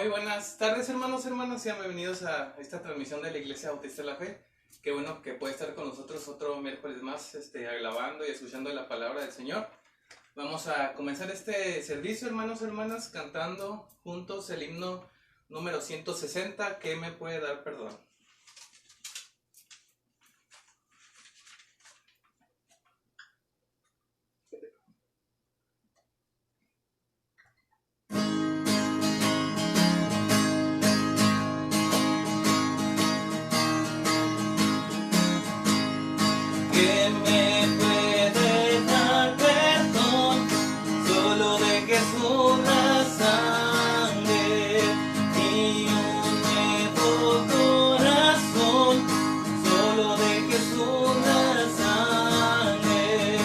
Muy buenas tardes, hermanos, hermanas, sean bienvenidos a esta transmisión de la Iglesia Bautista de la Fe. Qué bueno que puede estar con nosotros otro miércoles más, alabando y escuchando la palabra del Señor. Vamos a comenzar este servicio, hermanos, hermanas, cantando juntos el himno número 160, ¿qué me puede dar perdón? Que me puede dar perdón, solo de Jesús la sangre y un nuevo corazón, solo de Jesús la sangre.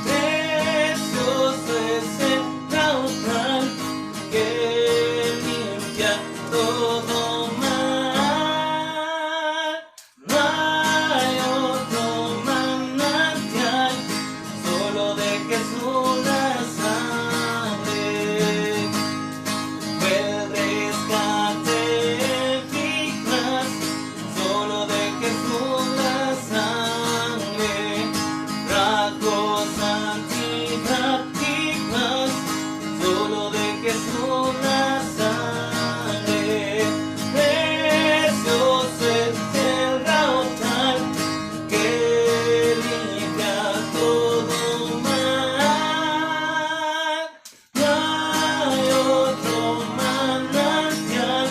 Precioso es el caudal que limpia todo mal. No hay otro manantial, solo de Jesús la sangre. Fue el rescate eficaz, solo de Jesús la sangre. Rasgos antiprácticas, solo de Jesús la sangre. Precioso es el raudal que limpia todo mal. No hay otro manantial,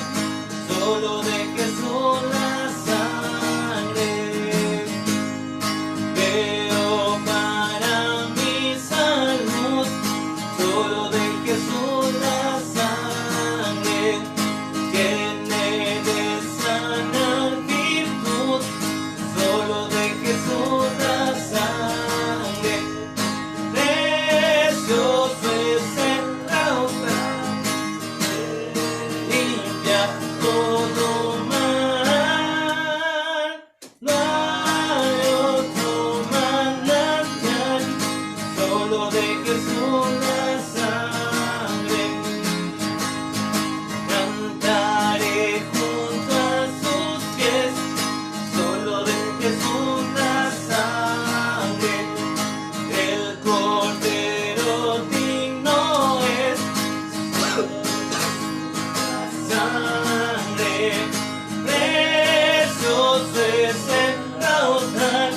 solo de Jesús la sangre. Veo para mi salud, solo de Jesús la sangre. Que me dé sana virtud, solo de Jesús la sangre. Precioso es el raudal, limpia todo mal. No hay otro manantial, solo de Jesús la sangre. Cantaré junto a sus pies, solo de Jesús la sangre. El Cordero digno es sangre. Precioso es el raudal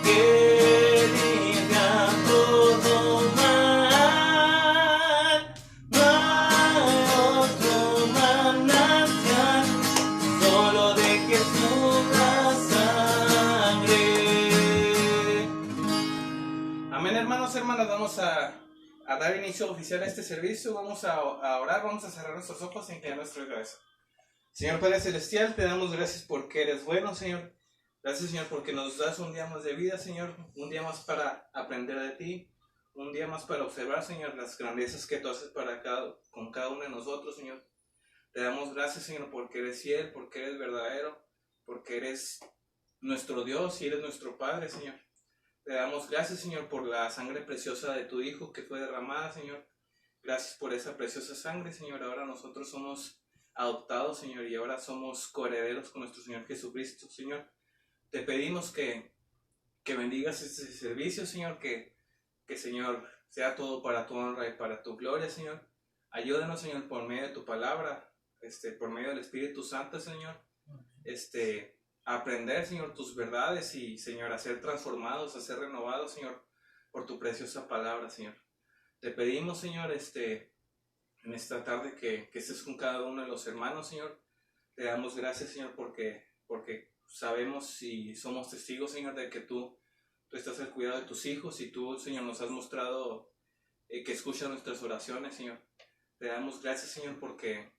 que limpia todo mal. No hay otro manantial, solo de Jesús la sangre. Amén, hermanos, hermanas, vamos a dar inicio oficial a este servicio, vamos a orar, vamos a cerrar nuestros ojos e inclinar nuestra cabeza. Señor Padre Celestial, te damos gracias porque eres bueno, Señor. Gracias, Señor, porque nos das un día más de vida, Señor, un día más para aprender de ti, un día más para observar, Señor, las grandezas que tú haces con cada uno de nosotros, Señor. Te damos gracias, Señor, porque eres fiel, porque eres verdadero, porque eres nuestro Dios y eres nuestro Padre, Señor. Te damos gracias, Señor, por la sangre preciosa de tu Hijo que fue derramada, Señor. Gracias por esa preciosa sangre, Señor. Ahora nosotros somos adoptados, Señor, y ahora somos coherederos con nuestro Señor Jesucristo, Señor. Te pedimos que bendigas este servicio, Señor, que Señor, sea todo para tu honra y para tu gloria, Señor. Ayúdanos, Señor, por medio de tu palabra, por medio del Espíritu Santo, Señor, a aprender, Señor, tus verdades y, Señor, a ser transformados, a ser renovados, Señor, por tu preciosa palabra, Señor. Te pedimos, Señor, en esta tarde que estés con cada uno de los hermanos, Señor. Te damos gracias, Señor, porque sabemos y somos testigos, Señor, de que tú estás al cuidado de tus hijos y tú, Señor, nos has mostrado que escuchas nuestras oraciones, Señor. Te damos gracias, Señor, porque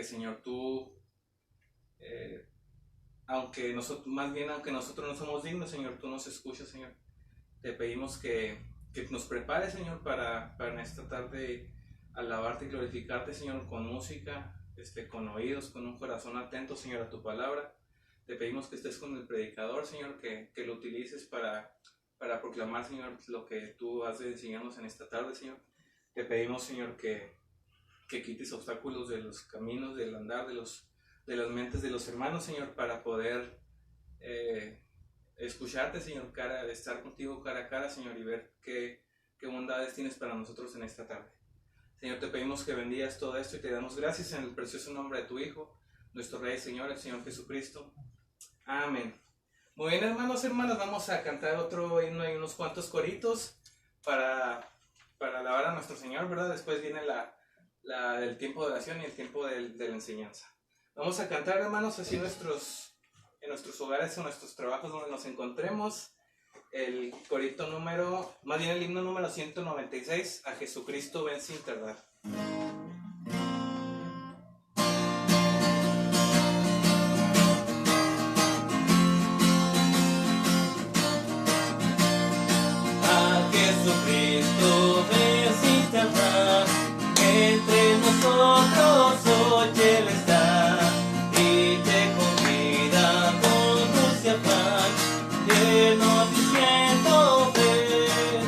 Señor, tú, aunque nosotros no somos dignos, Señor, tú nos escuchas, Señor. Te pedimos que nos prepares, Señor, para en esta tarde alabarte y glorificarte, Señor, con música, con oídos, con un corazón atento, Señor, a tu palabra. Te pedimos que estés con el predicador, Señor, que lo utilices para proclamar, Señor, lo que tú has de enseñarnos en esta tarde, Señor. Te pedimos, Señor, que que quites obstáculos de los caminos, del andar, de las mentes de los hermanos, Señor, para poder escucharte, Señor, estar contigo cara a cara, Señor, y ver qué bondades tienes para nosotros en esta tarde. Señor, te pedimos que bendigas todo esto y te damos gracias en el precioso nombre de tu Hijo, nuestro Rey, Señor, el Señor Jesucristo. Amén. Muy bien, hermanos, hermanas, vamos a cantar otro himno y unos cuantos coritos para alabar a nuestro Señor, ¿verdad? Después viene el tiempo de oración y el tiempo de la enseñanza. Vamos a cantar, hermanos, así en nuestros hogares o nuestros trabajos donde nos encontremos. El himno número 196, a Jesucristo ven sin tardar. Jesucristo ven sin tardar, entre nosotros hoy Él está y te convida con dulce afán, lleno diciendo ven.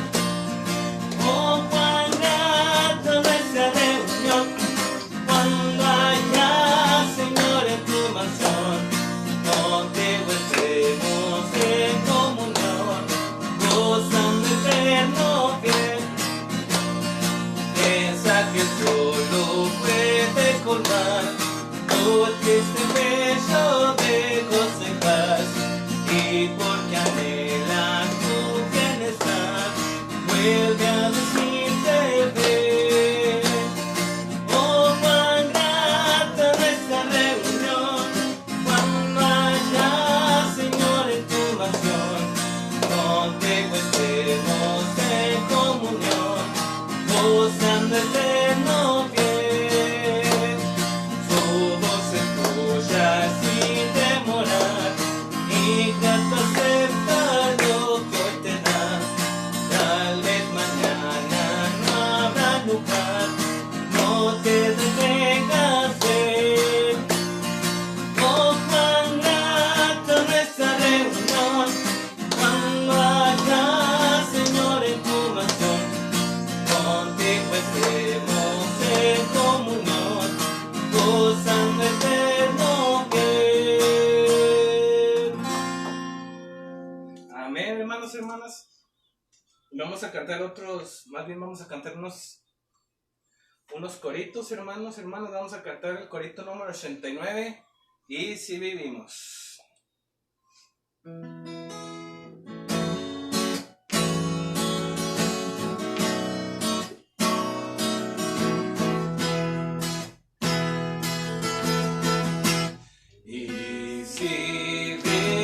Oh, cuán grata nuestra reunión, cuando haya, Señor, en tu mansión, contigo estemos en comunión, gozando eterno bien. Piensa que solo puede colmar tu triste pecho de gozo y paz, y porque anhela tu bienestar, vuelve a decirte ven. Oh, cuán grata nuestra reunión, cuando haya, Señor, en tu mansión, contigo estemos en comunión, gozando eterno bien. Su voz se escucha sin demorar, y grato acepta lo que hoy te da. Tal vez mañana no habrá lugar, no te detengas ven. Oh, cuán grata nuestra reunión, cuando haya, Señor, en tu mansión, contigo estemos en comunión, gozando eterno bien. Amén, hermanos, hermanas. Vamos a cantar vamos a cantar unos coritos, hermanos, hermanas. Vamos a cantar el corito número 89, y si vivimos. Y si vivimos,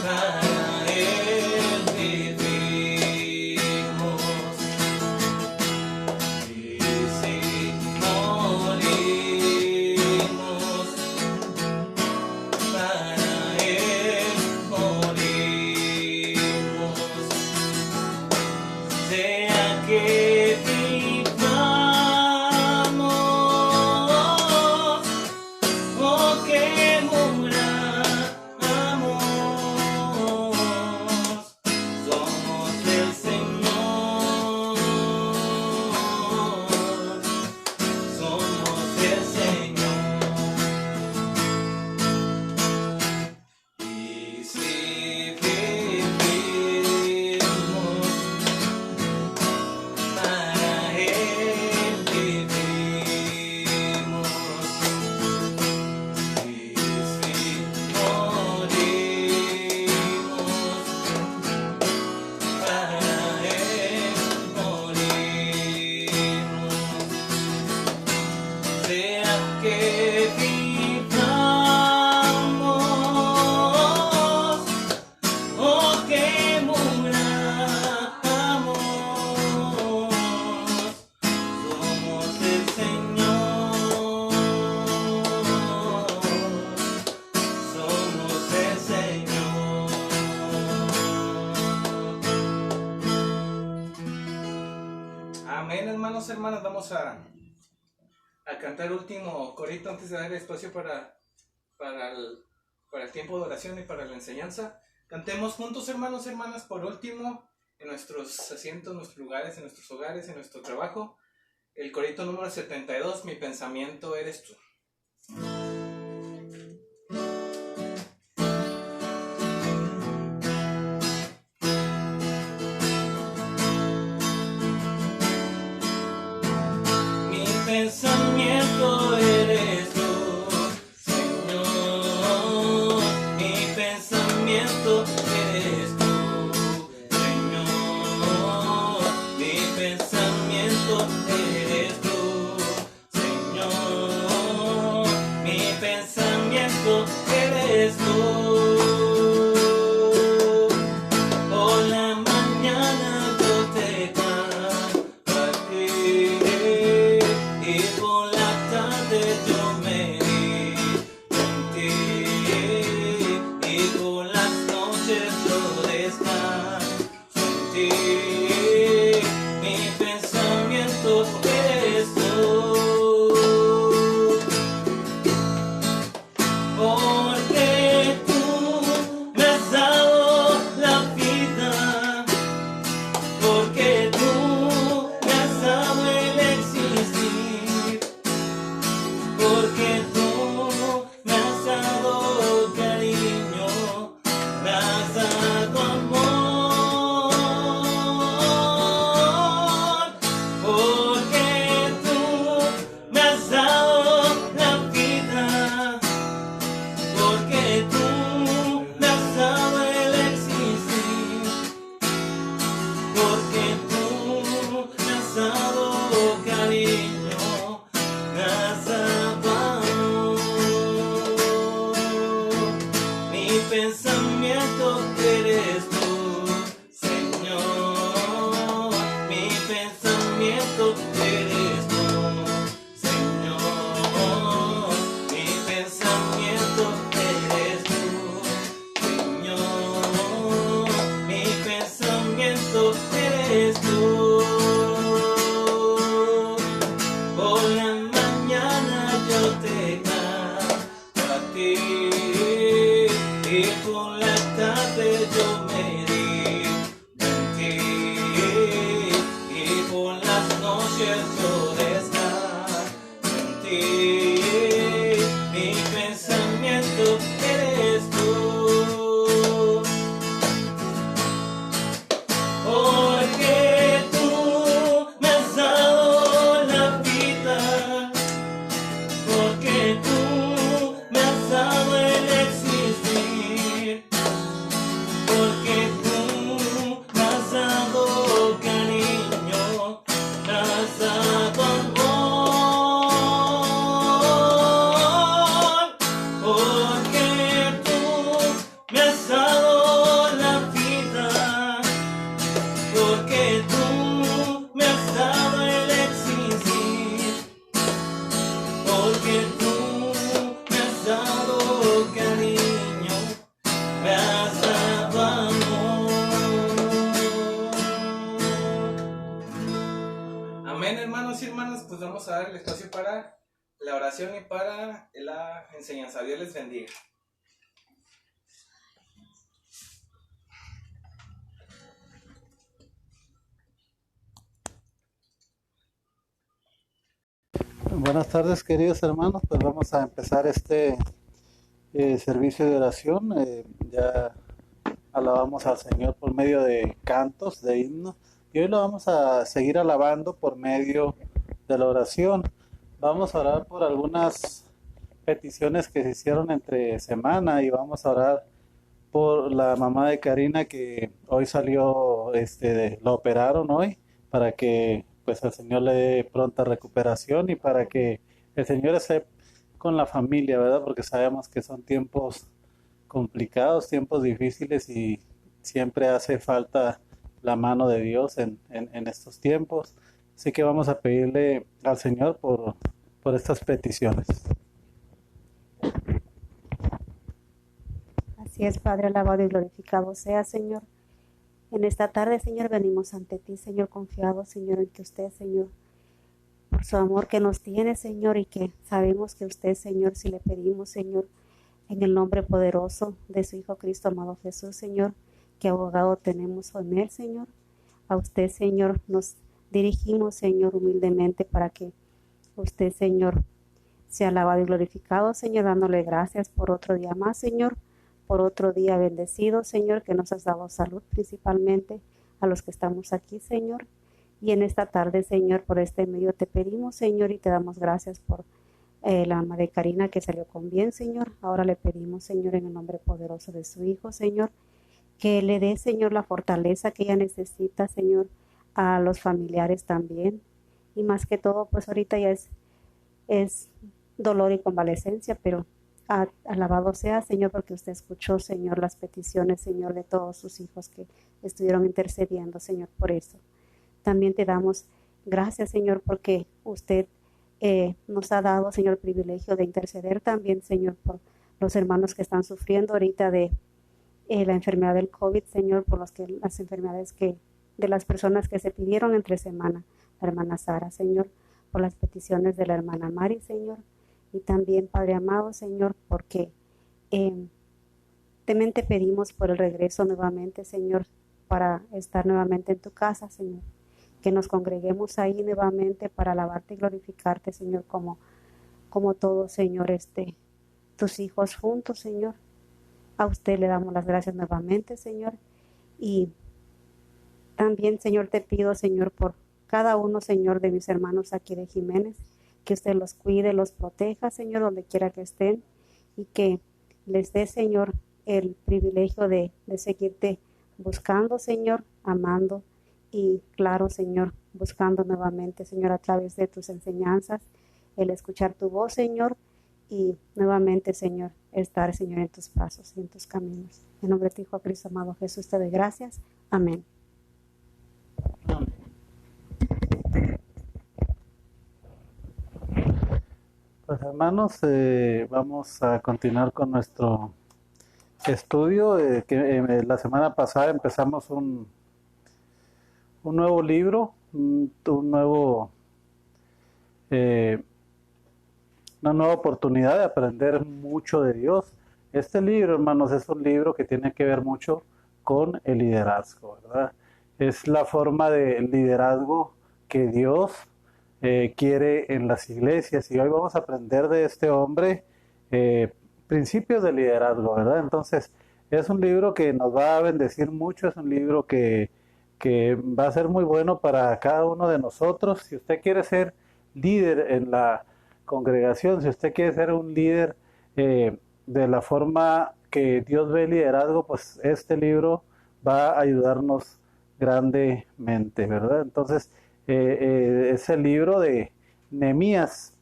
para Él vivimos. Y si morimos, para Él morimos. Sea que vivamos o que muramos, somos del Señor, somos del Señor. Y si vivimos, para Él vivimos. Y si morimos, para Él morimos. Sea que vivamos o que muramos, somos del Señor, somos del Señor. Amén, hermanos, hermanas. Vamos a cantar el último corito antes de dar espacio para el tiempo de oración y para la enseñanza. Cantemos juntos, hermanos, hermanas, por último, en nuestros asientos, en nuestros lugares, en nuestros hogares, en nuestro trabajo. El corito número 72, mi pensamiento eres tú. Mi pensamiento eres tú, Señor. Mi pensamiento eres tú, Señor. Mi pensamiento eres tú, Señor. Mi pensamiento eres tú. Por la mañana yo te canto a ti, y por la tarde yo me río en ti, y por las noches yo descanso en ti. Mi pensamiento eres tú, porque tú me has dado la vida, porque tú me has dado el existir, porque tú me has dado cariño, me has dado amor, porque tú me has dado la vida, porque tú me has dado el existir, porque tú me has dado cariño, me has dado amor. Mi pensamiento eres tú, Señor. Mi pensamiento eres tú, Señor. Mi pensamiento eres tú, Señor. Mi pensamiento eres tú. Por la mañana yo te canto a ti, y por la tarde yo me río en ti, y por las noches yo descanso en ti. Mi pensamiento eres tú, porque tú me has dado la vida, porque tú me has dado el existir, porque tú me has dado cariño, me has dado amor, porque tú me has dado la vida, porque tú me has dado el existir, porque tú me has dado cariño, me has dado amor. Amén, hermanos y hermanas, pues vamos a dar el espacio para la oración y para la enseñanza. Dios les bendiga. Buenas tardes, queridos hermanos. Pues vamos a empezar este servicio de oración. Ya alabamos al Señor por medio de cantos, de himnos, y hoy lo vamos a seguir alabando por medio de la oración. Vamos a orar por algunas peticiones que se hicieron entre semana, y vamos a orar por la mamá de Karina, que hoy salió, lo operaron hoy, para que pues el Señor le dé pronta recuperación, y para que el Señor esté con la familia, ¿verdad? Porque sabemos que son tiempos complicados, tiempos difíciles, y siempre hace falta la mano de Dios en estos tiempos. Así que vamos a pedirle al Señor por estas peticiones. Así es, Padre, alabado y glorificado sea, Señor. En esta tarde, Señor, venimos ante ti, Señor, confiados, Señor, en que usted, Señor, por su amor que nos tiene, Señor, y que sabemos que usted, Señor, si le pedimos, Señor, en el nombre poderoso de su Hijo Cristo, amado Jesús, Señor, que abogado tenemos con él, Señor. A usted, Señor, nos dirigimos, Señor, humildemente para que usted, Señor, sea alabado y glorificado, Señor, dándole gracias por otro día más, Señor, por otro día bendecido, Señor, que nos has dado salud principalmente a los que estamos aquí, Señor. Y en esta tarde, Señor, por este medio te pedimos, Señor, y te damos gracias por la alma de Karina que salió con bien, Señor. Ahora le pedimos, Señor, en el nombre poderoso de su Hijo, Señor, que le dé, Señor, la fortaleza que ella necesita, Señor, a los familiares también. Y más que todo, pues ahorita ya es dolor y convalecencia, pero alabado sea, Señor, porque usted escuchó, Señor, las peticiones, Señor, de todos sus hijos que estuvieron intercediendo, Señor, por eso. También te damos gracias, Señor, porque usted nos ha dado, Señor, el privilegio de interceder también, Señor, por los hermanos que están sufriendo ahorita de la enfermedad del COVID, Señor, por las enfermedades de las personas que se pidieron entre semana, la hermana Sara, Señor, por las peticiones de la hermana Mari, Señor, y también, Padre amado, Señor, porque también te pedimos por el regreso nuevamente, Señor, para estar nuevamente en tu casa, Señor, que nos congreguemos ahí nuevamente para alabarte y glorificarte, Señor, como todos, Señor, tus hijos juntos, Señor. A usted le damos las gracias nuevamente, Señor, y también, Señor, te pido, Señor, por cada uno, Señor, de mis hermanos aquí de Jiménez, que usted los cuide, los proteja, Señor, donde quiera que estén, y que les dé, Señor, el privilegio de seguirte buscando, Señor, amando, y claro, Señor, buscando nuevamente, Señor, a través de tus enseñanzas, el escuchar tu voz, Señor, y nuevamente, Señor, estar, Señor, en tus pasos y en tus caminos. En nombre de tu Hijo Cristo amado Jesús, te doy gracias. Amén. Pues hermanos, vamos a continuar con nuestro estudio. La semana pasada empezamos un nuevo libro, una nueva oportunidad de aprender mucho de Dios. Este libro, hermanos, es un libro que tiene que ver mucho con el liderazgo, ¿verdad? Es la forma de liderazgo que Dios quiere en las iglesias, y hoy vamos a aprender de este hombre principios de liderazgo, ¿verdad? Entonces, es un libro que nos va a bendecir mucho, es un libro que va a ser muy bueno para cada uno de nosotros. Si usted quiere ser líder en la congregación, si usted quiere ser un líder de la forma que Dios ve el liderazgo, pues este libro va a ayudarnos grandemente, ¿verdad? Entonces, es el libro de Nehemías.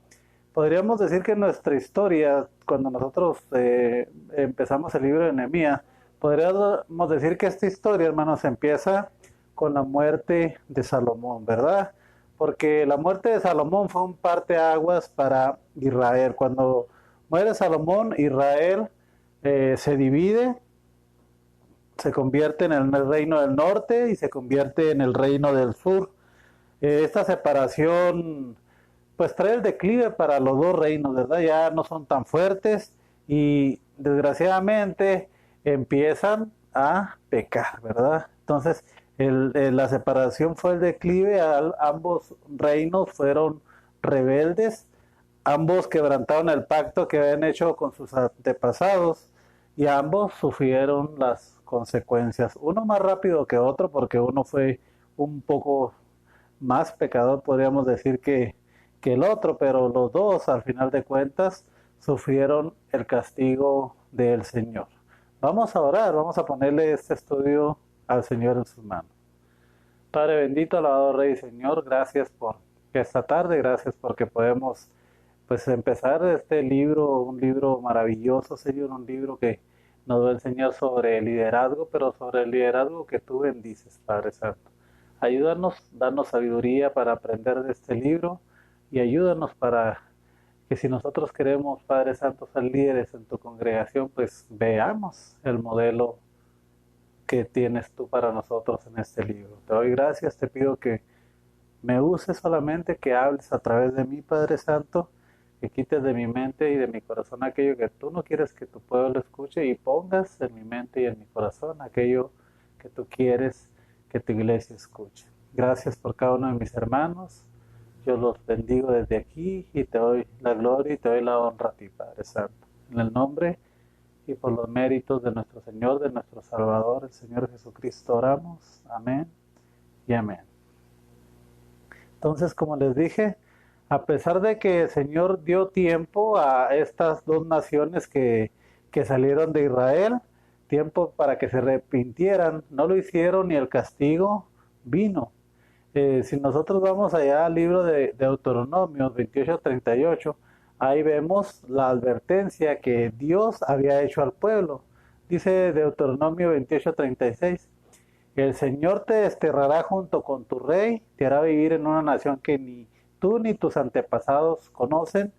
Podríamos decir que nuestra historia, cuando nosotros empezamos el libro de Nehemías, podríamos decir que esta historia, hermanos, empieza con la muerte de Salomón, ¿verdad? Porque la muerte de Salomón fue un parteaguas para Israel. Cuando muere Salomón, Israel se divide, se convierte en el reino del norte y se convierte en el reino del sur. Esta separación pues trae el declive para los dos reinos, ¿verdad? Ya no son tan fuertes y desgraciadamente empiezan a pecar, ¿verdad? Entonces la separación fue el declive, ambos reinos fueron rebeldes, ambos quebrantaron el pacto que habían hecho con sus antepasados y ambos sufrieron las consecuencias, uno más rápido que otro porque uno fue un poco más pecador, podríamos decir, que el otro, pero los dos al final de cuentas sufrieron el castigo del Señor. Vamos a orar, vamos a ponerle este estudio al Señor en sus manos. Padre bendito, alabado Rey y Señor, gracias por esta tarde, gracias porque podemos pues empezar este libro, un libro maravilloso, Señor, un libro que nos va a enseñar sobre el liderazgo, pero sobre el liderazgo que tú bendices, Padre Santo. Ayúdanos, danos sabiduría para aprender de este libro y ayúdanos para que si nosotros queremos, Padre Santo, ser líderes en tu congregación, pues veamos el modelo que tienes tú para nosotros en este libro. Te doy gracias, te pido que me uses solamente, que hables a través de mí, Padre Santo, que quites de mi mente y de mi corazón aquello que tú no quieres que tu pueblo escuche y pongas en mi mente y en mi corazón aquello que tú quieres que tu iglesia escuche. Gracias por cada uno de mis hermanos. Yo los bendigo desde aquí y te doy la gloria y te doy la honra a ti, Padre Santo. En el nombre y por los méritos de nuestro Señor, de nuestro Salvador, el Señor Jesucristo, oramos. Amén y amén. Entonces, como les dije, a pesar de que el Señor dio tiempo a estas dos naciones que salieron de Israel, tiempo para que se arrepintieran, no lo hicieron y el castigo vino. Si nosotros vamos allá al libro de Deuteronomio 28:38, ahí vemos la advertencia que Dios había hecho al pueblo. Dice Deuteronomio 28:36, el Señor te desterrará junto con tu rey, te hará vivir en una nación que ni tú ni tus antepasados conocen.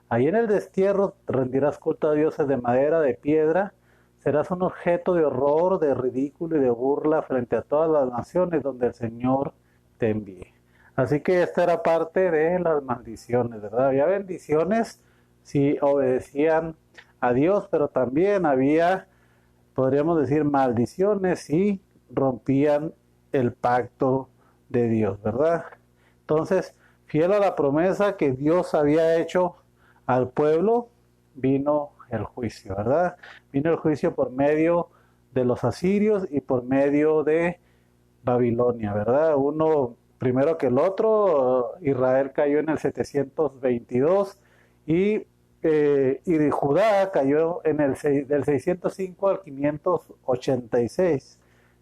Ahí en el destierro rendirás culto a dioses de madera, de piedra, serás un objeto de horror, de ridículo y de burla frente a todas las naciones donde el Señor te envíe. Así que esta era parte de las maldiciones, ¿verdad? Había bendiciones si obedecían a Dios, pero también había, podríamos decir, maldiciones si rompían el pacto de Dios, ¿verdad? Entonces, fiel a la promesa que Dios había hecho al pueblo, vino el juicio, ¿verdad? Vino el juicio por medio de los asirios y por medio de Babilonia, ¿verdad? Uno primero que el otro. Israel cayó en el 722 y Judá cayó en del 605 al 586.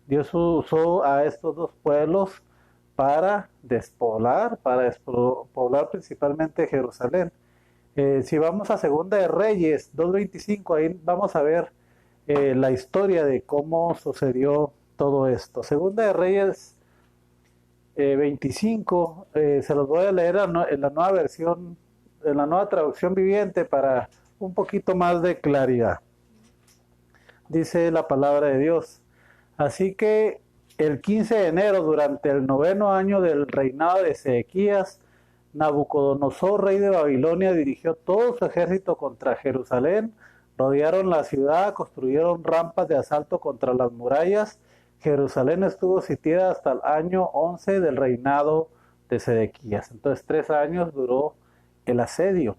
Dios usó a estos dos pueblos para despoblar principalmente Jerusalén. Si vamos a Segunda de Reyes 2:25, ahí vamos a ver la historia de cómo sucedió todo esto. Segunda de Reyes 25, se los voy a leer en la nueva versión, en la nueva traducción viviente para un poquito más de claridad. Dice la palabra de Dios: así que el 15 de enero, durante el 9º año del reinado de Sedequías, Nabucodonosor, rey de Babilonia, dirigió todo su ejército contra Jerusalén. Rodearon la ciudad, construyeron rampas de asalto contra las murallas. Jerusalén estuvo sitiada hasta el año 11 del reinado de Sedequías. Entonces 3 años duró el asedio.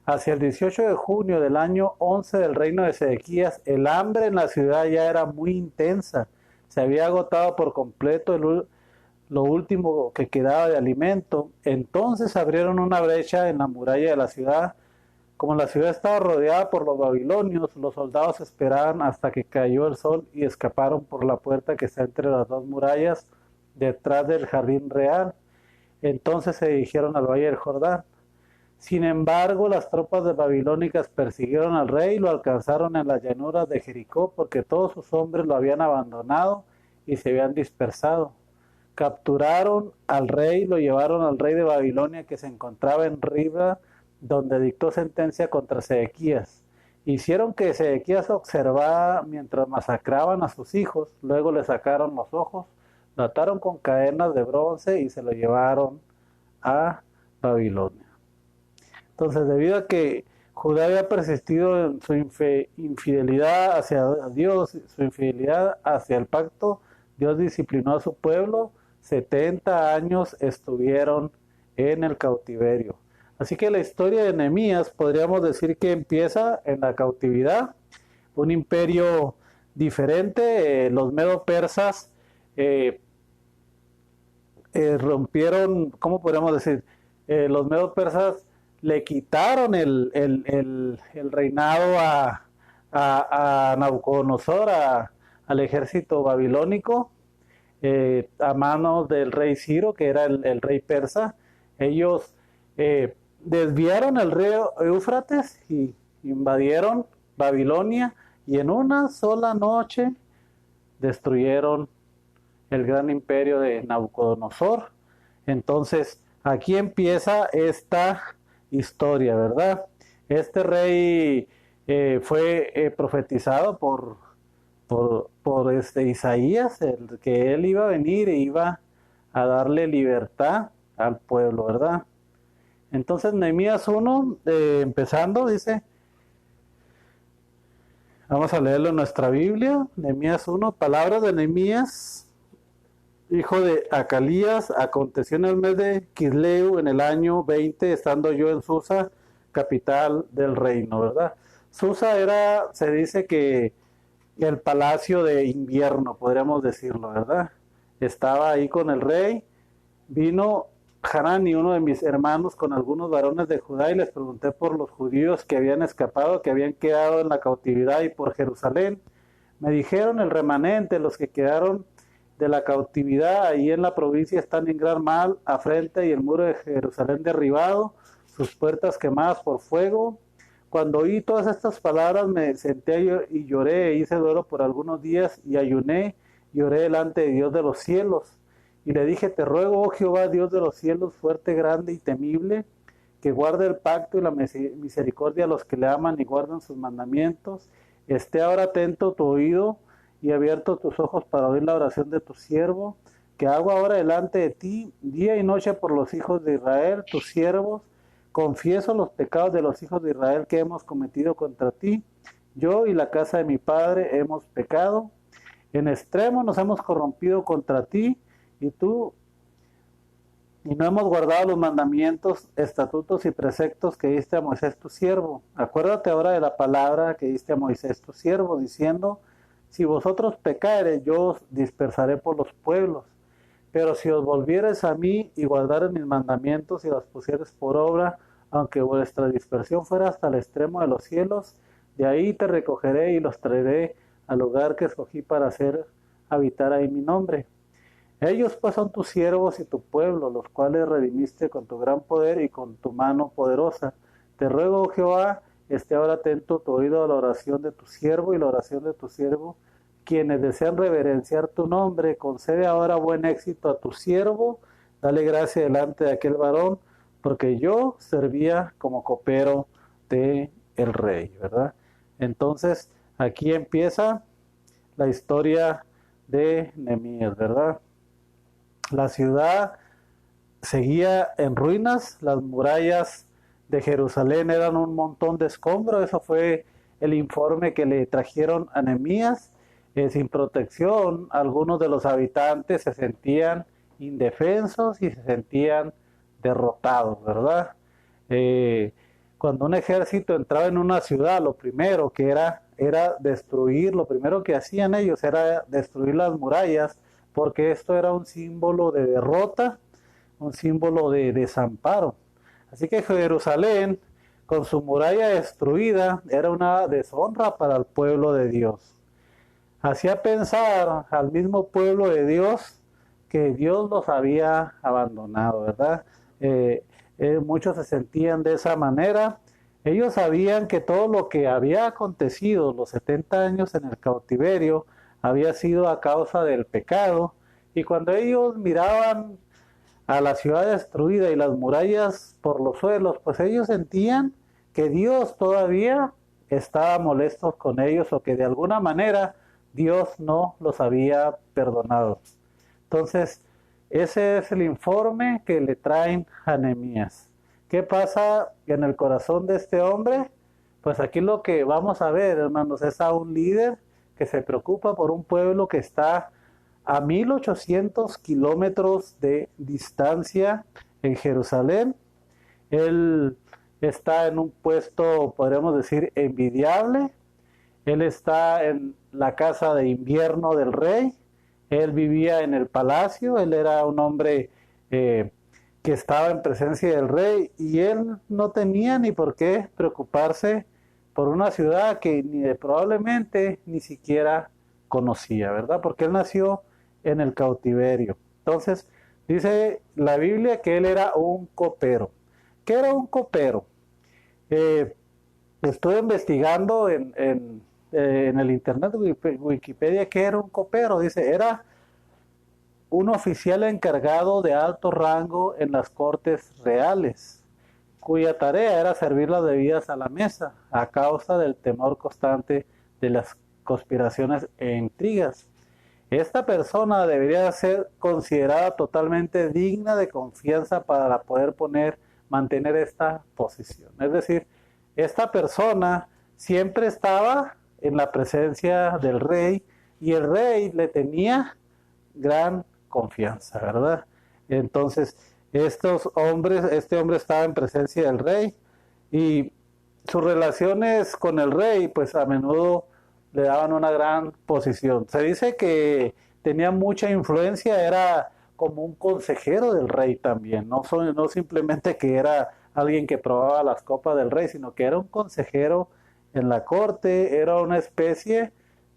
Hacia el 18 de junio del año 11 del reino de Sedequías, el hambre en la ciudad ya era muy intensa. Se había agotado por completo lo último que quedaba de alimento. Entonces abrieron una brecha en la muralla de la ciudad. Como la ciudad estaba rodeada por los babilonios, los soldados esperaban hasta que cayó el sol y escaparon por la puerta que está entre las dos murallas, detrás del jardín real. Entonces se dirigieron al valle del Jordán. Sin embargo, las tropas babilónicas persiguieron al rey y lo alcanzaron en las llanuras de Jericó, porque todos sus hombres lo habían abandonado y se habían dispersado. Capturaron al rey, lo llevaron al rey de Babilonia, que se encontraba en Ribla, donde dictó sentencia contra Sedequías. Hicieron que Sedequías observara mientras masacraban a sus hijos, luego le sacaron los ojos, lo ataron con cadenas de bronce y se lo llevaron a Babilonia. Entonces, debido a que Judá había persistido en su infidelidad hacia Dios, su infidelidad hacia el pacto, Dios disciplinó a su pueblo. 70 años estuvieron en el cautiverio. Así que la historia de Nehemías podríamos decir que empieza en la cautividad, un imperio diferente. Los medo-persas rompieron, ¿cómo podríamos decir? Los medo-persas le quitaron el reinado a Nabucodonosor, al ejército babilónico, a manos del rey Ciro, que era el rey persa. Ellos desviaron el río Éufrates y invadieron Babilonia, y en una sola noche destruyeron el gran imperio de Nabucodonosor. Entonces aquí empieza esta historia, ¿verdad? Este rey fue profetizado por Isaías, que él iba a venir e iba a darle libertad al pueblo, ¿verdad? Entonces Nehemías 1, empezando, dice, vamos a leerlo en nuestra Biblia. Nehemías 1, palabras de Nehemías, hijo de Acalías, aconteció en el mes de Quisleu, en el año 20, estando yo en Susa, capital del reino, ¿verdad? Susa era, se dice que el palacio de invierno, podríamos decirlo, ¿verdad? Estaba ahí con el rey, vino Hanani, uno de mis hermanos, con algunos varones de Judá, y les pregunté por los judíos que habían escapado, que habían quedado en la cautividad, y por Jerusalén. Me dijeron: el remanente, los que quedaron de la cautividad, ahí en la provincia están en gran mal afrenta, y el muro de Jerusalén derribado, sus puertas quemadas por fuego. Cuando oí todas estas palabras me senté y lloré, e hice duelo por algunos días, y ayuné, y oré delante de Dios de los cielos. Y le dije: te ruego, oh Jehová, Dios de los cielos, fuerte, grande y temible, que guarde el pacto y la misericordia a los que le aman y guardan sus mandamientos. Esté ahora atento tu oído y abierto tus ojos para oír la oración de tu siervo, que hago ahora delante de ti, día y noche, por los hijos de Israel, tus siervos. Confieso los pecados de los hijos de Israel que hemos cometido contra ti. Yo y la casa de mi padre hemos pecado. En extremo nos hemos corrompido contra ti, y no hemos guardado los mandamientos, estatutos y preceptos que diste a Moisés tu siervo. Acuérdate ahora de la palabra que diste a Moisés tu siervo, diciendo: si vosotros pecareis, yo os dispersaré por los pueblos. Pero si os volviereis a mí y guardareis mis mandamientos y los pusiereis por obra, aunque vuestra dispersión fuera hasta el extremo de los cielos, de ahí te recogeré y los traeré al lugar que escogí para hacer habitar ahí mi nombre. Ellos pues son tus siervos y tu pueblo, los cuales redimiste con tu gran poder y con tu mano poderosa. Te ruego, oh Jehová, esté ahora atento tu oído a la oración de tu siervo y la oración de tu siervo, quienes desean reverenciar tu nombre. Concede ahora buen éxito a tu siervo, dale gracia delante de aquel varón, porque yo servía como copero de el rey, ¿verdad? Entonces, aquí empieza la historia de Nehemías, ¿verdad? La ciudad seguía en ruinas, las murallas de Jerusalén eran un montón de escombros. Eso fue el informe que le trajeron a Nehemías. Sin protección, algunos de los habitantes se sentían indefensos y se sentían derrotados, ¿verdad? Cuando un ejército entraba en una ciudad, lo primero que era destruir, lo primero que hacían ellos era destruir las murallas, porque esto era un símbolo de derrota, un símbolo de desamparo. Así que Jerusalén, con su muralla destruida, era una deshonra para el pueblo de Dios. Hacía pensar al mismo pueblo de Dios que Dios los había abandonado, ¿verdad? Muchos se sentían de esa manera. Ellos sabían que todo lo que había acontecido, los 70 años en el cautiverio, había sido a causa del pecado, y cuando ellos miraban a la ciudad destruida y las murallas por los suelos, pues ellos sentían que Dios todavía estaba molesto con ellos, o que de alguna manera Dios no los había perdonado. Entonces, ese es el informe que le traen a Nehemías. ¿Qué pasa en el corazón de este hombre? Pues aquí lo que vamos a ver, hermanos, es a un líder que se preocupa por un pueblo que está a 1800 kilómetros de distancia en Jerusalén. Él está en un puesto, podríamos decir, envidiable. Él está en la casa de invierno del rey. Él vivía en el palacio. Él era un hombre que estaba en presencia del rey, y él no tenía ni por qué preocuparse por una ciudad que probablemente ni siquiera conocía, ¿verdad? Porque él nació en el cautiverio. Entonces, dice la Biblia que él era un copero. ¿Qué era un copero? Estuve investigando en el internet, Wikipedia, qué era un copero. Dice, era un oficial encargado de alto rango en las cortes reales, cuya tarea era servir las bebidas a la mesa, a causa del temor constante de las conspiraciones e intrigas. Esta persona debería ser considerada totalmente digna de confianza para poder mantener esta posición. Es decir, esta persona siempre estaba en la presencia del rey, y el rey le tenía gran confianza, ¿verdad? Entonces, este hombre estaba en presencia del rey y sus relaciones con el rey, pues a menudo le daban una gran posición. Se dice que tenía mucha influencia, era como un consejero del rey también, no simplemente que era alguien que probaba las copas del rey, sino que era un consejero en la corte, era una especie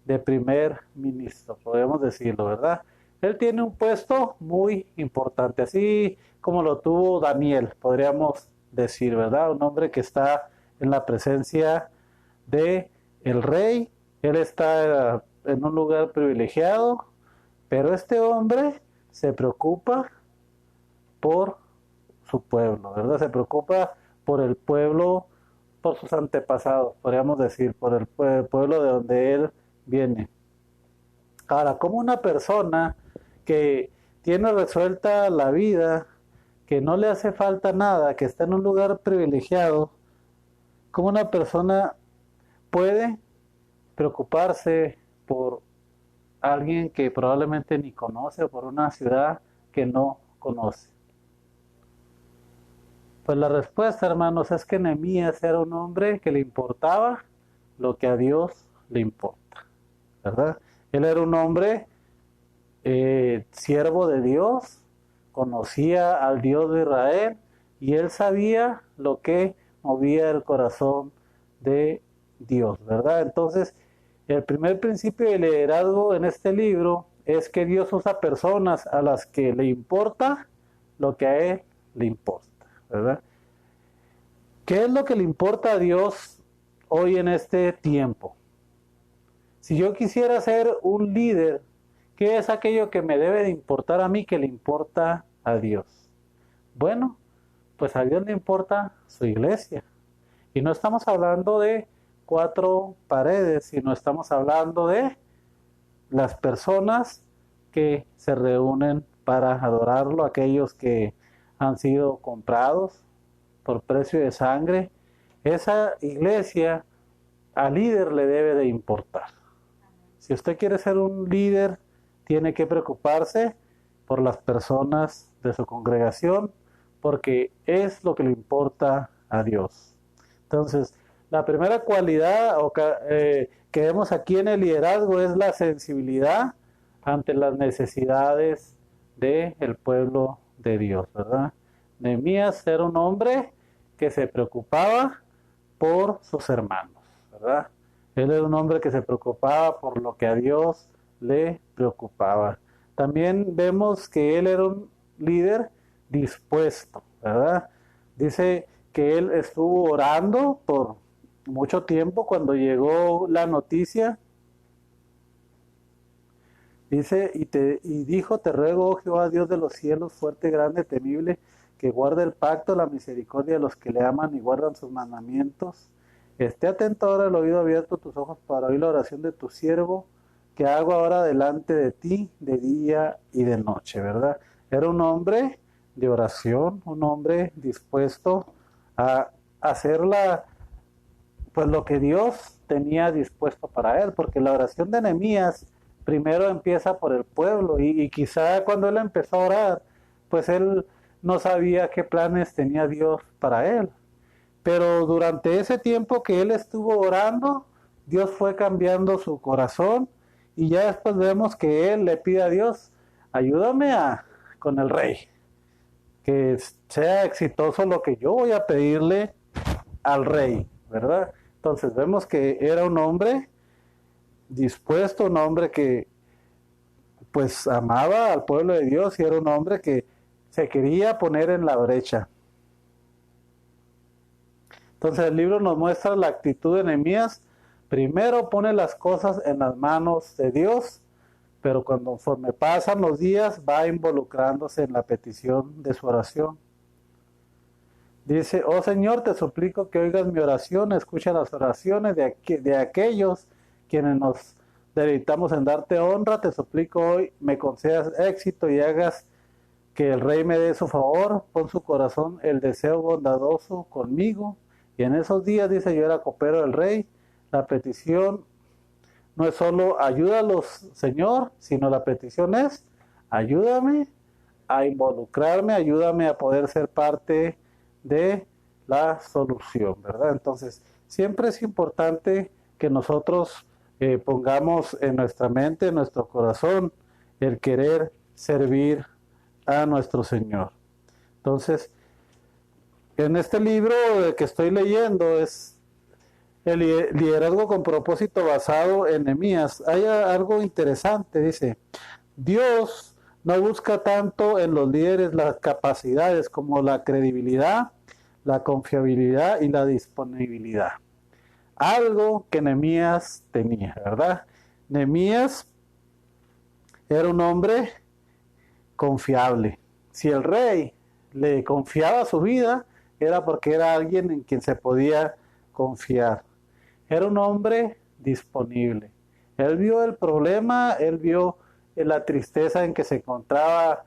de primer ministro, podemos decirlo, ¿verdad? Él tiene un puesto muy importante, así como lo tuvo Daniel, podríamos decir, ¿verdad? Un hombre que está en la presencia de el rey, él está en un lugar privilegiado, pero este hombre se preocupa por su pueblo, ¿verdad? Se preocupa por el pueblo, por sus antepasados, podríamos decir, por el pueblo de donde él viene. Ahora, como una persona que tiene resuelta la vida, que no le hace falta nada, que está en un lugar privilegiado, como una persona puede preocuparse por alguien que probablemente ni conoce o por una ciudad que no conoce? Pues la respuesta, hermanos, es que Nehemías era un hombre que le importaba lo que a Dios le importa, ¿verdad? Él era un hombre siervo de Dios, conocía al Dios de Israel y él sabía lo que movía el corazón de Dios, ¿verdad? Entonces, el primer principio de liderazgo en este libro es que Dios usa personas a las que le importa lo que a él le importa, ¿verdad? ¿Qué es lo que le importa a Dios hoy en este tiempo? Si yo quisiera ser un líder, ¿qué es aquello que me debe de importar a mí que le importa a Dios? Bueno, pues a Dios le importa su iglesia. Y no estamos hablando de 4 paredes, sino estamos hablando de las personas que se reúnen para adorarlo, aquellos que han sido comprados por precio de sangre. Esa iglesia al líder le debe de importar. Si usted quiere ser un líder, tiene que preocuparse por las personas de su congregación, porque es lo que le importa a Dios. Entonces, la primera cualidad que vemos aquí en el liderazgo es la sensibilidad ante las necesidades del pueblo de Dios, ¿verdad? Nehemías era un hombre que se preocupaba por sus hermanos, ¿verdad? Él era un hombre que se preocupaba por lo que a Dios le preocupaba. También vemos que él era un líder dispuesto, ¿verdad? Dice que él estuvo orando por mucho tiempo cuando llegó la noticia. Dice, y dijo, te ruego, oh Jehová, Dios de los cielos, fuerte, grande, temible, que guarde el pacto, la misericordia de los que le aman y guardan sus mandamientos. Esté atento ahora el oído abierto, tus ojos para oír la oración de tu siervo, que hago ahora delante de ti, de día y de noche, ¿verdad? Era un hombre de oración, un hombre dispuesto a hacer pues lo que Dios tenía dispuesto para él, porque la oración de Nehemías primero empieza por el pueblo, y quizá cuando él empezó a orar, pues él no sabía qué planes tenía Dios para él. Pero durante ese tiempo que él estuvo orando, Dios fue cambiando su corazón, y ya después vemos que él le pide a Dios, ayúdame con el rey, que sea exitoso lo que yo voy a pedirle al rey, ¿verdad? Entonces vemos que era un hombre dispuesto, un hombre que pues amaba al pueblo de Dios, y era un hombre que se quería poner en la brecha. Entonces el libro nos muestra la actitud de Nehemías. Primero pone las cosas en las manos de Dios, pero conforme pasan los días va involucrándose en la petición de su oración. Dice, oh Señor, te suplico que oigas mi oración, escucha las oraciones de aquellos quienes nos deleitamos en darte honra. Te suplico hoy me concedas éxito y hagas que el rey me dé su favor. Pon su corazón el deseo bondadoso conmigo. Y en esos días, dice, yo era copero del rey. La petición no es solo ayúdalos, Señor, sino la petición es ayúdame a involucrarme, ayúdame a poder ser parte de la solución, ¿verdad? Entonces, siempre es importante que nosotros pongamos en nuestra mente, en nuestro corazón, el querer servir a nuestro Señor. Entonces, en este libro que estoy leyendo es el liderazgo con propósito basado en Nehemías. Hay algo interesante, dice, Dios no busca tanto en los líderes las capacidades como la credibilidad, la confiabilidad y la disponibilidad. Algo que Nehemías tenía, ¿verdad? Nehemías era un hombre confiable. Si el rey le confiaba su vida, era porque era alguien en quien se podía confiar. Era un hombre disponible. Él vio el problema, él vio la tristeza en que se encontraba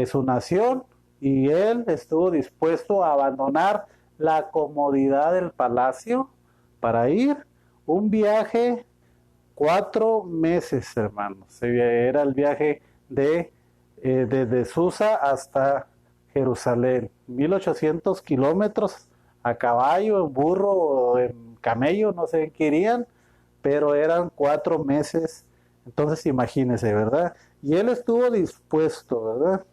su nación y él estuvo dispuesto a abandonar la comodidad del palacio para ir un viaje 4 meses, hermanos. Era el viaje desde Susa hasta Jerusalén, 1800 kilómetros a caballo, en burro o en camello, no sé qué irían, pero eran 4 meses. Entonces imagínense, ¿verdad? Y él estuvo dispuesto, ¿verdad?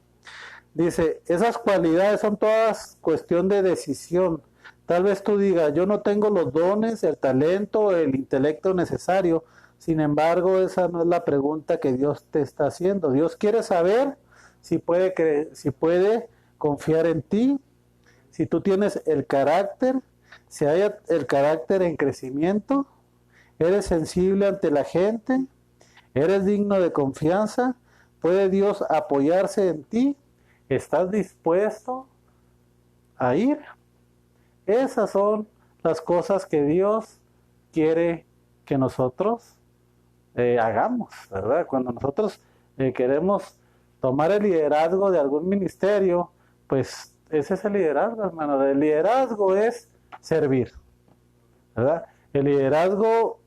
Dice, esas cualidades son todas cuestión de decisión. Tal vez tú digas, yo no tengo los dones, el talento, el intelecto necesario. Sin embargo, esa no es la pregunta que Dios te está haciendo. Dios quiere saber si puede confiar en ti, si tú tienes el carácter, si hay el carácter en crecimiento, eres sensible ante la gente, eres digno de confianza, puede Dios apoyarse en ti, estás dispuesto a ir. Esas son las cosas que Dios quiere que nosotros hagamos, ¿verdad? Cuando nosotros queremos tomar el liderazgo de algún ministerio, pues ese es el liderazgo, hermano. El liderazgo es servir, ¿verdad? El liderazgo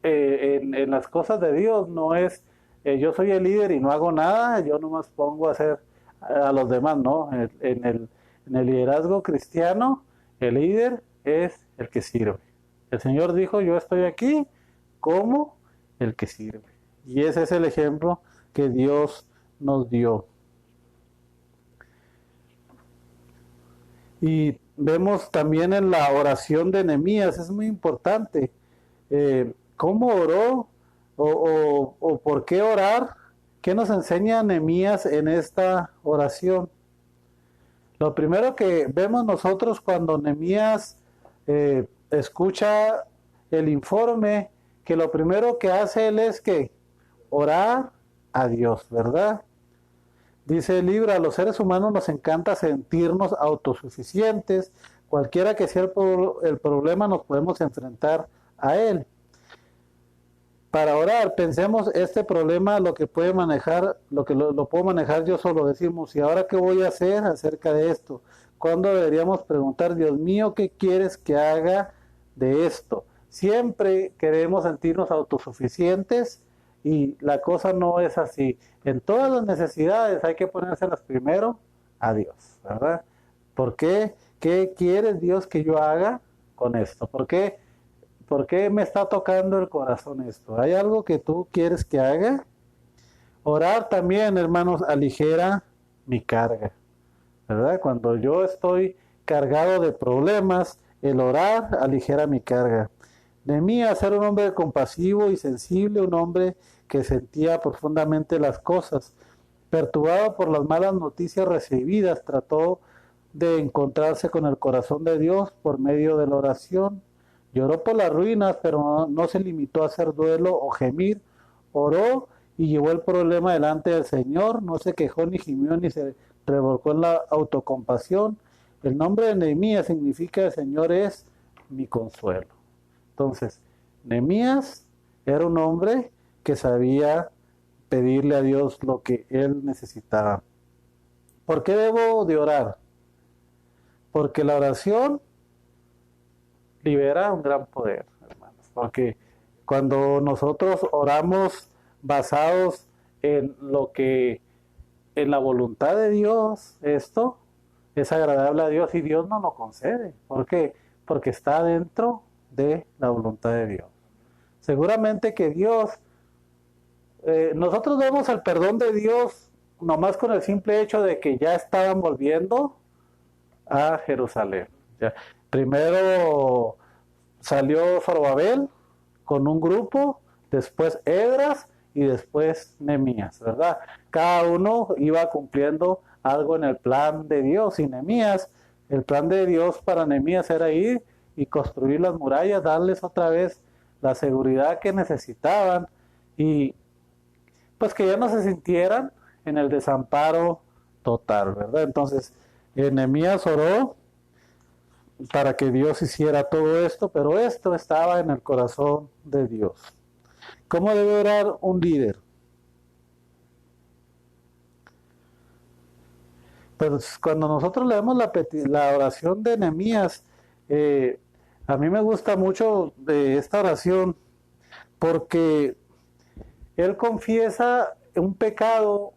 en las cosas de Dios no es yo soy el líder y no hago nada, yo nomás pongo a hacer a los demás, ¿no? En el liderazgo cristiano, el líder es el que sirve. El Señor dijo, yo estoy aquí como el que sirve. Y ese es el ejemplo que Dios nos dio. Y vemos también en la oración de Nehemías, es muy importante, cómo oró o por qué orar. ¿Qué nos enseña Nehemías en esta oración? Lo primero que vemos nosotros cuando Nehemías escucha el informe, que lo primero que hace él es que orar a Dios, ¿verdad? Dice el libro, a los seres humanos nos encanta sentirnos autosuficientes, cualquiera que sea el problema nos podemos enfrentar a él. Para orar, pensemos, este problema lo que puede manejar, lo puedo manejar yo solo, decimos, ¿y ahora qué voy a hacer acerca de esto? ¿Cuándo deberíamos preguntar, Dios mío, qué quieres que haga de esto? Siempre queremos sentirnos autosuficientes y la cosa no es así. En todas las necesidades hay que ponérselas primero a Dios, ¿verdad? ¿Por qué? ¿Qué quiere Dios que yo haga con esto? ¿Por qué me está tocando el corazón esto? ¿Hay algo que tú quieres que haga? Orar también, hermanos, aligera mi carga, ¿verdad? Cuando yo estoy cargado de problemas, el orar aligera mi carga. Nehemías era un hombre compasivo y sensible, un hombre que sentía profundamente las cosas. Perturbado por las malas noticias recibidas, trató de encontrarse con el corazón de Dios por medio de la oración. Lloró por las ruinas, pero no se limitó a hacer duelo o gemir. Oró y llevó el problema delante del Señor. No se quejó ni gimió ni se revolcó en la autocompasión. El nombre de Nehemías significa el Señor es mi consuelo. Entonces, Nehemías era un hombre que sabía pedirle a Dios lo que él necesitaba. ¿Por qué debo de orar? Porque la oración libera un gran poder, hermanos. Porque cuando nosotros oramos basados en lo que en la voluntad de Dios esto es agradable a Dios y Dios no lo concede. ¿Por qué? Porque está dentro de la voluntad de Dios. Seguramente que Dios, nosotros vemos el perdón de Dios nomás con el simple hecho de que ya estaban volviendo a Jerusalén. Ya. Primero salió Zorobabel con un grupo, después Esdras y después Nehemías, ¿verdad? Cada uno iba cumpliendo algo en el plan de Dios. Y Nehemías, el plan de Dios para Nehemías era ir y construir las murallas, darles otra vez la seguridad que necesitaban y pues que ya no se sintieran en el desamparo total, ¿verdad? Entonces, Nehemías oró para que Dios hiciera todo esto, pero esto estaba en el corazón de Dios. ¿Cómo debe orar un líder? Pues cuando nosotros leemos la oración de Nehemías, a mí me gusta mucho esta oración porque él confiesa un pecado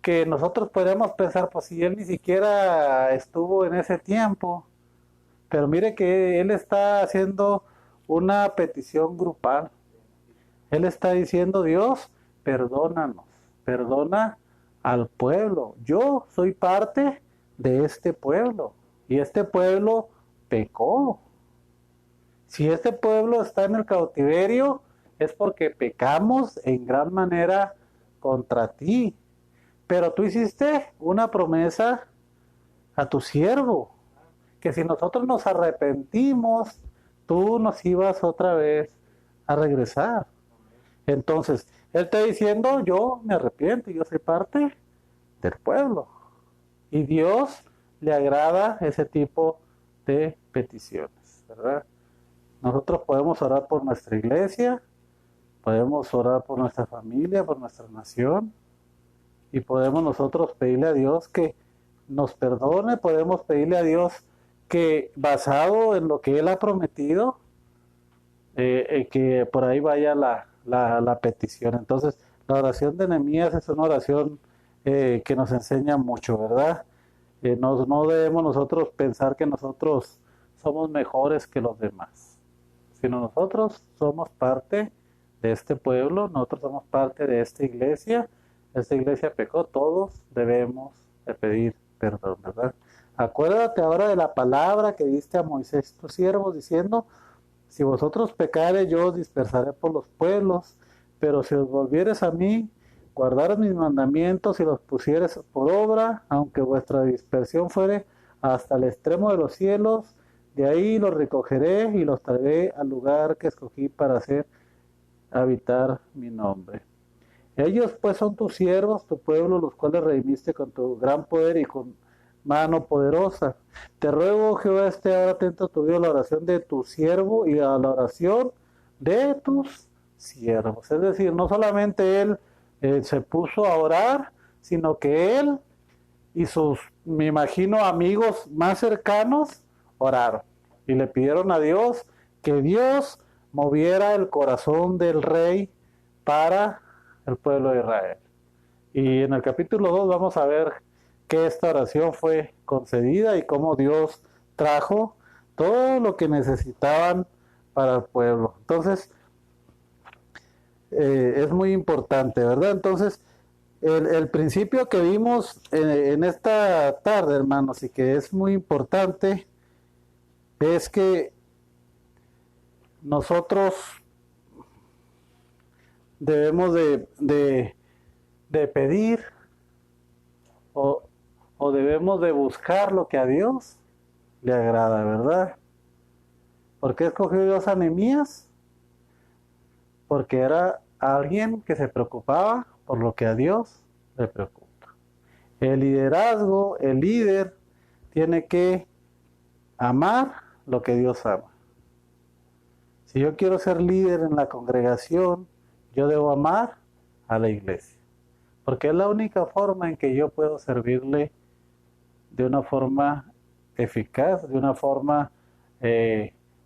que nosotros podemos pensar, pues si él ni siquiera estuvo en ese tiempo, pero mire que él está haciendo una petición grupal. Él está diciendo, Dios, perdónanos, perdona al pueblo. Yo soy parte de este pueblo y este pueblo pecó. Si este pueblo está en el cautiverio es porque pecamos en gran manera contra ti. Pero tú hiciste una promesa a tu siervo, que si nosotros nos arrepentimos, tú nos ibas otra vez a regresar. Entonces, él está diciendo, yo me arrepiento, yo soy parte del pueblo. Y Dios le agrada ese tipo de peticiones, ¿verdad? Nosotros podemos orar por nuestra iglesia, podemos orar por nuestra familia, por nuestra nación, y podemos nosotros pedirle a Dios que nos perdone, podemos pedirle a Dios que basado en lo que Él ha prometido, que por ahí vaya la petición. Entonces, la oración de Nehemías es una oración que nos enseña mucho, ¿verdad? No debemos nosotros pensar que nosotros somos mejores que los demás, sino nosotros somos parte de este pueblo, nosotros somos parte de esta iglesia pecó, todos debemos de pedir perdón, ¿verdad? Acuérdate ahora de la palabra que diste a Moisés, tu siervo, diciendo, si vosotros pecareis, yo os dispersaré por los pueblos, pero si os volviereis a mí, guardareis mis mandamientos y los pusiereis por obra, aunque vuestra dispersión fuere hasta el extremo de los cielos, de ahí los recogeré y los traeré al lugar que escogí para hacer habitar mi nombre. Ellos pues son tus siervos, tu pueblo, los cuales redimiste con tu gran poder y con mano poderosa. Te ruego, Jehová, esté ahora atento a tu oído a la oración de tu siervo y a la oración de tus siervos. Es decir, no solamente él se puso a orar, sino que él y sus, me imagino, amigos más cercanos oraron y le pidieron a Dios que Dios moviera el corazón del rey para el pueblo de Israel. Y en el capítulo 2 vamos a ver que esta oración fue concedida y cómo Dios trajo todo lo que necesitaban para el pueblo. Entonces, es muy importante, ¿verdad? Entonces, el principio que vimos en esta tarde, hermanos, y que es muy importante, es que nosotros debemos de pedir o debemos de buscar lo que a Dios le agrada, ¿verdad? ¿Por qué escogió Dios a Nehemías? Porque era alguien que se preocupaba por lo que a Dios le preocupa. El liderazgo, el líder, tiene que amar lo que Dios ama. Si yo quiero ser líder en la congregación, yo debo amar a la iglesia, porque es la única forma en que yo puedo servirle de una forma eficaz, de una forma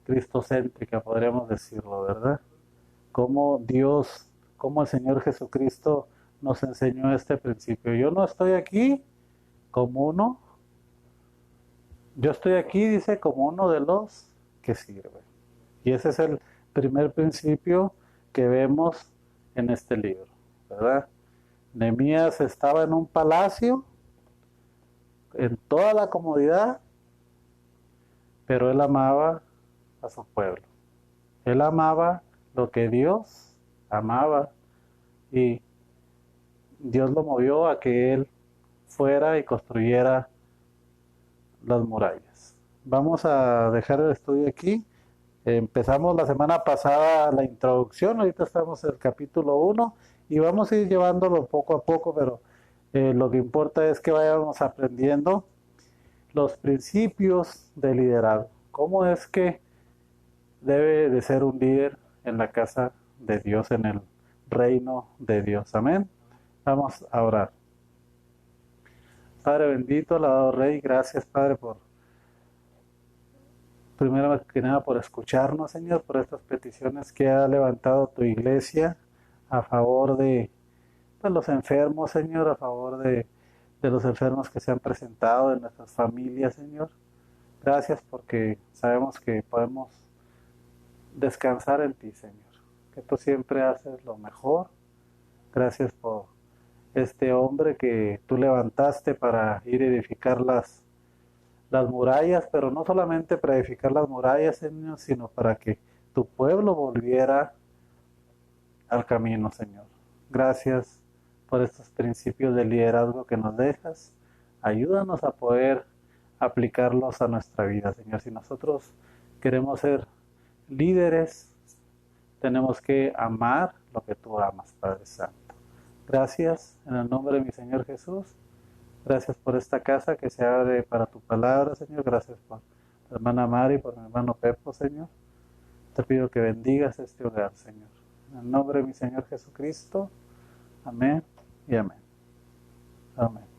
cristocéntrica, podríamos decirlo, ¿verdad? Como Dios, como el Señor Jesucristo nos enseñó este principio. Yo no estoy aquí como uno, yo estoy aquí, dice, como uno de los que sirve. Y ese es el primer principio que vemos en este libro, ¿verdad? Nehemías estaba en un palacio, en toda la comodidad, pero él amaba a su pueblo. Él amaba lo que Dios amaba y Dios lo movió a que él fuera y construyera las murallas. Vamos a dejar el estudio aquí. Empezamos la semana pasada la introducción, ahorita estamos en el capítulo 1 y vamos a ir llevándolo poco a poco, pero lo que importa es que vayamos aprendiendo los principios de liderazgo. ¿Cómo es que debe de ser un líder en la casa de Dios, en el reino de Dios? Amén. Vamos a orar. Padre bendito, alabado Rey, gracias Padre por, primero que nada, por escucharnos, Señor, por estas peticiones que ha levantado tu iglesia a favor de los enfermos, Señor, a favor de los enfermos que se han presentado, de nuestras familias, Señor. Gracias porque sabemos que podemos descansar en ti, Señor, que tú siempre haces lo mejor. Gracias por este hombre que tú levantaste para ir a edificar las murallas, pero no solamente para edificar las murallas, Señor, sino para que tu pueblo volviera al camino, Señor. Gracias por estos principios de liderazgo que nos dejas. Ayúdanos a poder aplicarlos a nuestra vida, Señor. Si nosotros queremos ser líderes, tenemos que amar lo que tú amas, Padre Santo. Gracias en el nombre de mi Señor Jesús. Gracias por esta casa que se abre para tu palabra, Señor. Gracias por mi hermana Mari, por mi hermano Pepo, Señor. Te pido que bendigas este hogar, Señor. En el nombre de mi Señor Jesucristo. Amén y amén. Amén.